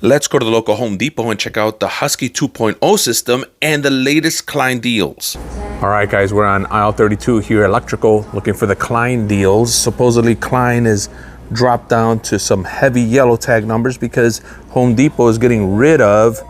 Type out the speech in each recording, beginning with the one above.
Let's go to the local Home Depot and check out the Husky 2.0 system and the latest Klein deals. All right, guys, we're on aisle 32 here, electrical, looking for the Klein deals. Supposedly Klein is dropped down to some heavy yellow tag numbers because Home Depot is getting rid of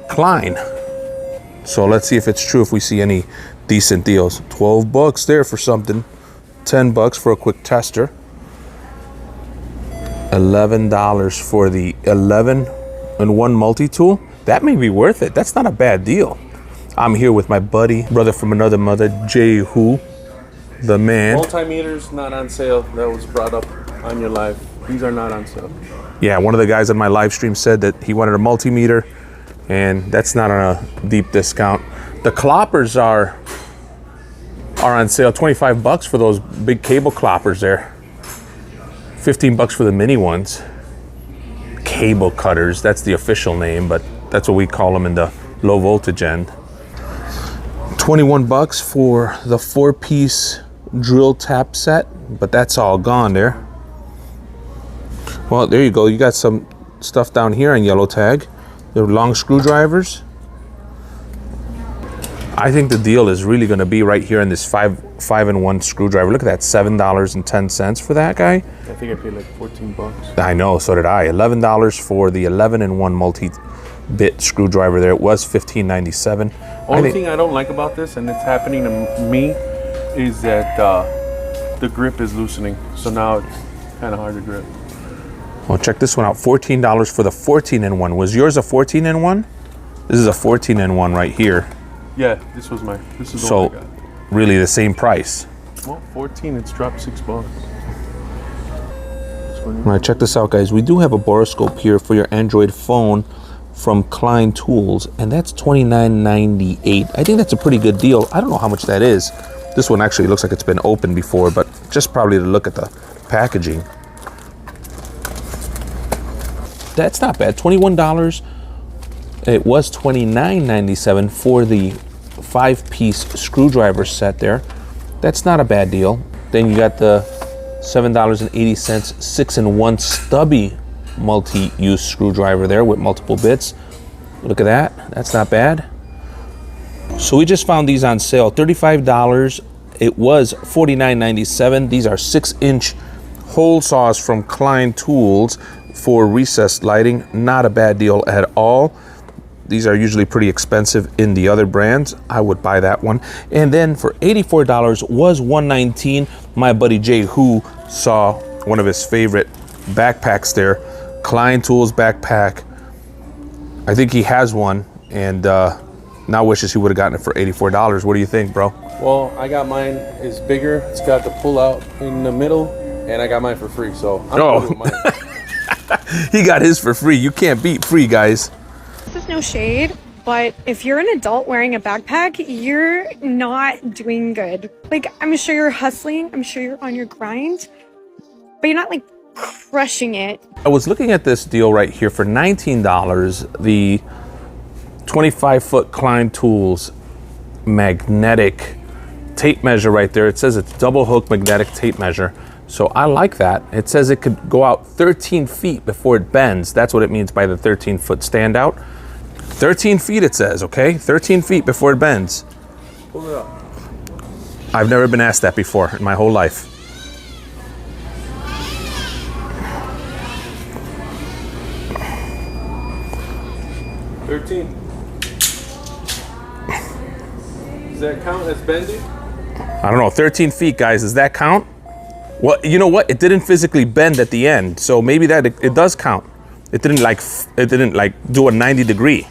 Klein. So let's see if it's true, if we see any decent deals. 12 bucks there for something, 10 bucks for a quick tester. $11 for the 11-in-1 multi-tool. That may be worth it. That's not a bad deal. I'm here with my buddy, brother from another mother, Jay Hu, the man. Multimeters not on sale. That was brought up on your live. These are not on sale. Yeah, one of the guys on my live stream said that he wanted a multimeter, and that's not on a deep discount. The cloppers are on sale, 25 bucks for those big cable cloppers there. 15 bucks for the mini ones. Cable cutters, that's the official name, but that's what we call them in the low voltage end. 21 bucks for the 4-piece drill tap set, but that's all gone there. Well, there you go. You got some stuff down here on yellow tag. They're long screwdrivers. I think the deal is really going to be right here in this 5-in-1 screwdriver. Look at that, $7.10 for that guy. I think I paid like 14 bucks. I know, so did I. $11 for the 11-in-1 multi-bit screwdriver there. It was $15.97. Only thing I don't like about this, and it's happening to me, is that the grip is loosening. So now it's kind of hard to grip. Well, check this one out. $14 for the 14-in-1. Was yours a 14-in-1? This is a 14-in-1 right here. Yeah, this is the one I got. So really the same price. Well, 14, it's dropped 6 bucks. All right, check this out, guys. We do have a boroscope here for your Android phone from Klein Tools, and that's $29.98. I think that's a pretty good deal. I don't know how much that is. This one actually looks like it's been opened before, but just probably to look at the packaging. That's not bad. $21. It was $29.97 for the 5-piece screwdriver set there. That's not a bad deal. Then you got the $7.80 6-in-1 stubby multi-use screwdriver there with multiple bits. Look at that. That's not bad. So we just found these on sale. $35. It was $49.97. These are 6-inch hole saws from Klein Tools for recessed lighting. Not a bad deal at all. These are usually pretty expensive in the other brands. I would buy that one. And then for $84 was $119. My buddy Jay Hu saw one of his favorite backpacks there, Klein Tools backpack. I think he has one, and now wishes he would have gotten it for $84. What do you think, bro? Well, I got mine. It's bigger. It's got the pull out in the middle, and I got mine for free. So I'm good with mine. He got his for free. You can't beat free, guys. This is no shade, but if you're an adult wearing a backpack, you're not doing good. Like, I'm sure you're hustling, I'm sure you're on your grind, but you're not like crushing it. I was looking at this deal right here for $19, the 25-foot Klein Tools magnetic tape measure right there. It says it's double hook magnetic tape measure. So I like that. It says it could go out 13 feet before it bends. That's what it means by the 13-foot standout. 13 feet it says, okay? 13 feet before it bends. Pull it up. I've never been asked that before in my whole life. Does that count as bending? I don't know, 13 feet, guys, does that count? Well, you know what? It didn't physically bend at the end, so maybe that it does count. It didn't like do a 90 degree.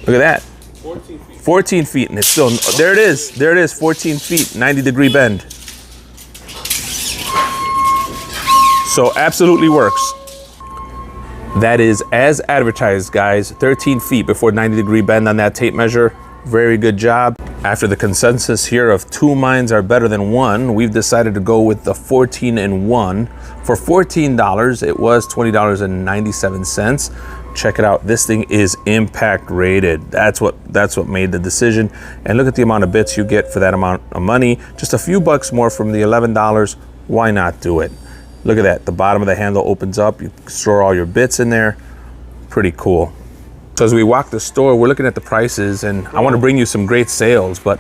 Look at that. 14 feet. 14 feet, and it's still, there it is. There it is, 14 feet, 90 degree bend. So absolutely works. That is as advertised, guys. 13 feet before 90 degree bend on that tape measure. Very good job. After the consensus here of 2 minds are better than 1, we've decided to go with the 14-in-1. For $14, it was $20.97. Check it out. This thing is impact rated. That's what made the decision. And look at the amount of bits you get for that amount of money. Just a few bucks more from the $11. Why not do it? Look at that. The bottom of the handle opens up. You store all your bits in there. pretty cool. So as we walk the store, we're looking at the prices, and I want to bring you some great sales. But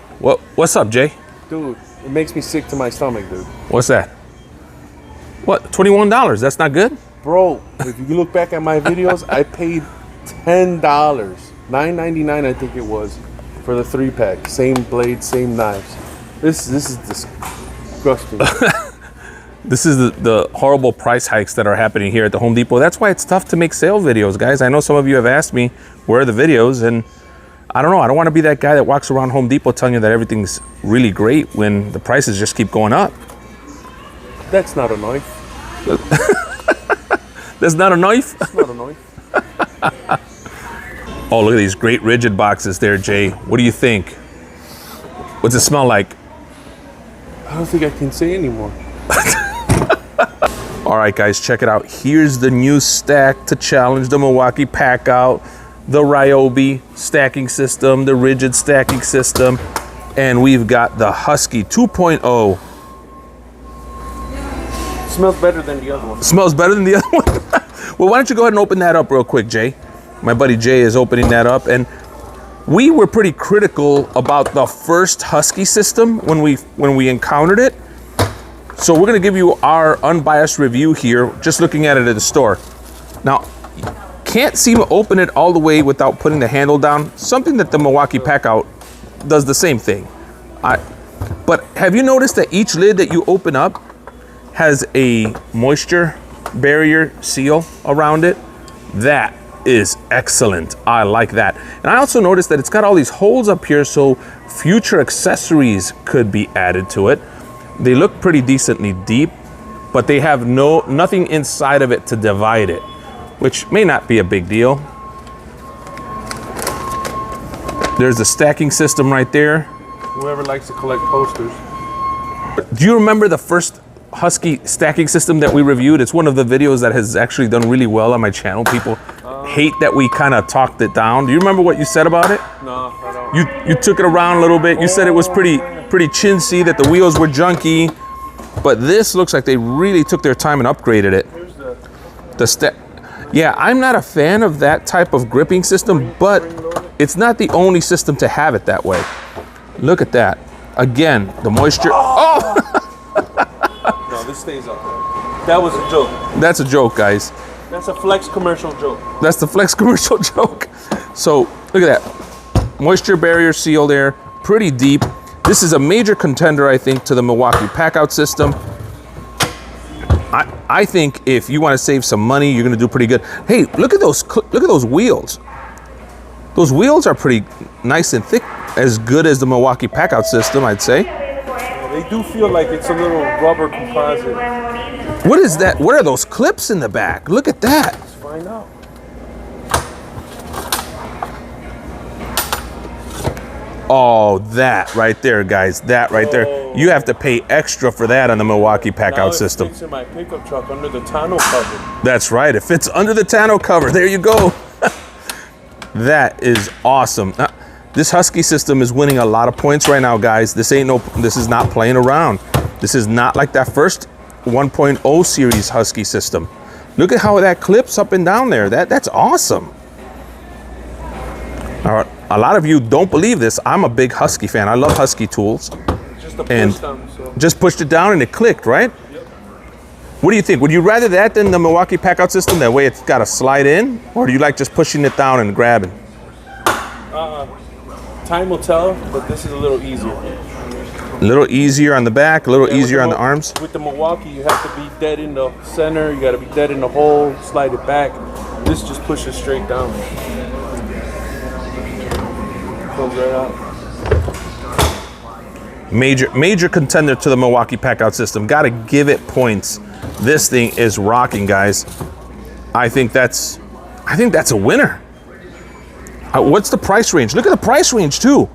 what's up, Jay? Dude, it makes me sick to my stomach, dude. What's that? What, $21? That's not good? Bro, if you look back at my videos, I paid $10, $9.99 I think it was, for the 3-pack. Same blade, same knives. This is disgusting. This is the horrible price hikes that are happening here at the Home Depot. That's why it's tough to make sale videos, guys. I know some of you have asked me, where are the videos? And I don't know. I don't want to be that guy that walks around Home Depot telling you that everything's really great when the prices just keep going up. That's not a knife. That's not a knife? That's not a knife. Oh, look at these great rigid boxes there, Jay. What do you think? What's it smell like? I don't think I can say anymore. All right, guys, check it out. Here's the new stack to challenge the Milwaukee Packout, the Ryobi stacking system, the rigid stacking system, and we've got the Husky 2.0. Smells better than the other one. Smells better than the other one? Well, why don't you go ahead and open that up real quick, Jay? My buddy Jay is opening that up, and we were pretty critical about the first Husky system when we encountered it. So we're gonna give you our unbiased review here, just looking at it at the store. Now, can't seem to open it all the way without putting the handle down, something that the Milwaukee Packout does the same thing. But have you noticed that each lid that you open up has a moisture barrier seal around it? That is excellent. I like that. And I also noticed that it's got all these holes up here so future accessories could be added to it. They look pretty decently deep, but they have nothing inside of it to divide it, which may not be a big deal. There's the stacking system right there. Whoever likes to collect posters. Do you remember the first Husky stacking system that we reviewed? It's one of the videos that has actually done really well on my channel. People hate that we kind of talked it down. Do you remember what you said about it? No, I don't. You took it around a little bit. You said it was pretty chintzy, that the wheels were junky. But this looks like they really took their time and upgraded it. Here's Yeah, I'm not a fan of that type of gripping system, but it's not the only system to have it that way. Look at that. Again, the moisture. Oh! No, this stays up. That was a joke. That's a joke, guys. That's a Flex commercial joke. That's the Flex commercial joke. So look at that. Moisture barrier seal there, pretty deep. This is a major contender, I think, to the Milwaukee Packout system. I think if you want to save some money, you're going to do pretty good. Hey, look at those wheels. Those wheels are pretty nice and thick, as good as the Milwaukee Packout system, I'd say. They do feel like it's a little rubber composite. What is that? What are those clips in the back? Look at that. Let's find out. Oh, that right there, guys. That right there. You have to pay extra for that on the Milwaukee Packout system. It fits in my pickup truck under the tonneau cover. That's right. It fits under the tonneau cover. There you go. That is awesome. This Husky system is winning a lot of points right now, guys. This is not playing around. This is not like that first 1.0 series Husky system. Look at how that clips up and down there. That's awesome. All right. A lot of you don't believe this. I'm a big Husky fan. I love Husky tools. Just a push down, so. Just pushed it down and it clicked, right? Yep. What do you think? Would you rather that than the Milwaukee Packout system? That way it's got to slide in? Or do you like just pushing it down and grabbing? Time will tell, but this is a little easier. A little easier on the back, a little easier on the arms. With the Milwaukee, you have to be dead in the center. You got to be dead in the hole, slide it back. This just pushes straight down. Comes right out. Major contender to the Milwaukee Packout system. Got to give it points. This thing is rocking, guys. I think that's a winner. What's the price range? Look at the price range too.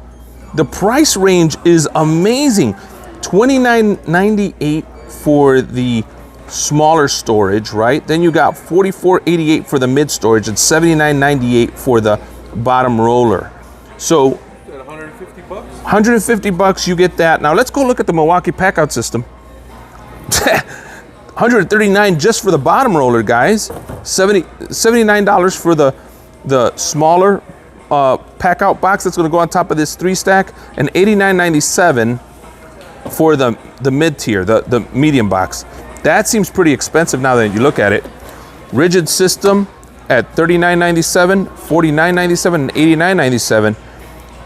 The price range is amazing. $29.98 for the smaller storage, right? Then you got $44.88 for the mid storage and $79.98 for the bottom roller. So $150 bucks? $150, you get that. Now let's go look at the Milwaukee Packout system. $139 just for the bottom roller, guys. $79 for the the smaller pack out box that's going to go on top of this 3-stack, and $89.97 for the mid tier, the medium box. That seems pretty expensive now that you look at it. Rigid system at $39.97, $49.97, and $89.97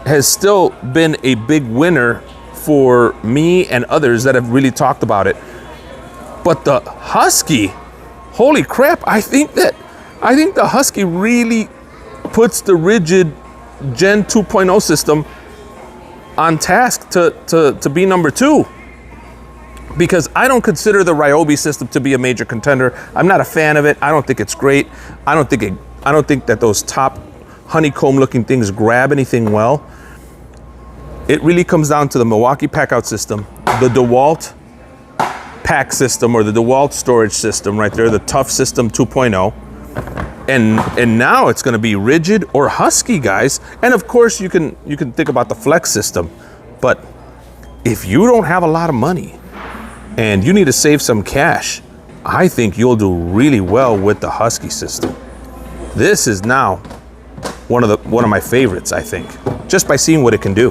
has still been a big winner for me and others that have really talked about it. But the Husky, holy crap, I think the Husky really puts the Rigid Gen 2.0 system on task to be number 2. Because I don't consider the Ryobi system to be a major contender. I'm not a fan of it. I don't think it's great. I don't think that those top honeycomb looking things grab anything well. It really comes down to the Milwaukee Packout system, the DeWalt pack system, or the DeWalt storage system right there, the Tough System 2.0. And now it's going to be Rigid or Husky, guys. And of course you can think about the Flex system. But if you don't have a lot of money and you need to save some cash, I think you'll do really well with the Husky system. This is now one of my favorites, I think, just by seeing what it can do.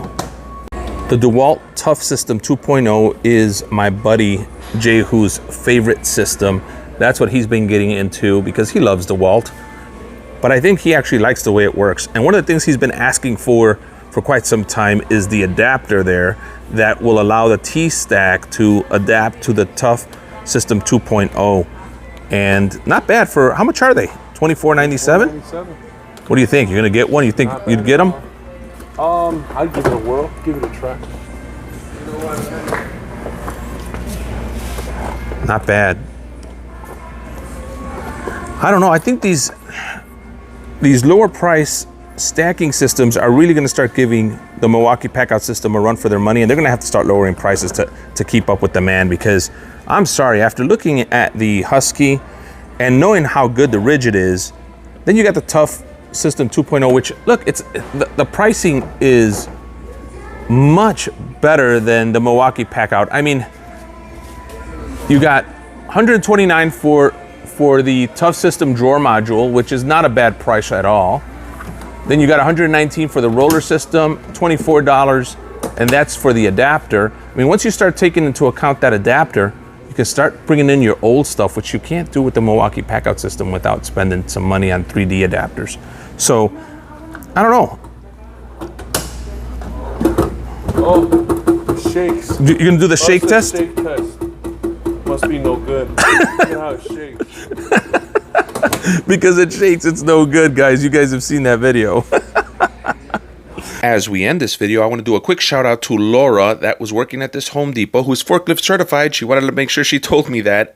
The DeWalt Tough System 2.0 is my buddy Jehu's favorite system. That's what he's been getting into because he loves DeWalt. But I think he actually likes the way it works. And one of the things he's been asking for quite some time is the adapter there that will allow the T-Stack to adapt to the Tough System 2.0. And not bad for, how much are they? $24.97? What do you think? You're gonna get one? You think you'd get them? I'd give it a whirl, give it a try. Not bad. I don't know. I think these lower price stacking systems are really going to start giving the Milwaukee Packout system a run for their money, and they're going to have to start lowering prices to keep up with demand. Because I'm sorry, after looking at the Husky and knowing how good the Rigid is, then you got the Tough System 2.0, which, look, it's the pricing is much better than the Milwaukee Packout. I mean, you got $129 for the Tough System drawer module, which is not a bad price at all. Then you got $119 for the roller system, $24, and that's for the adapter. I mean, once you start taking into account that adapter, you can start bringing in your old stuff, which you can't do with the Milwaukee Packout system without spending some money on 3D adapters. So, I don't know. Oh, it shakes. You're gonna do the shake test? Shake test. Must be no good. Look at how it shakes. Because it shakes, it's no good, guys. You guys have seen that video. As we end this video, I want to do a quick shout out to Laura that was working at this Home Depot, who's forklift certified. She wanted to make sure she told me that.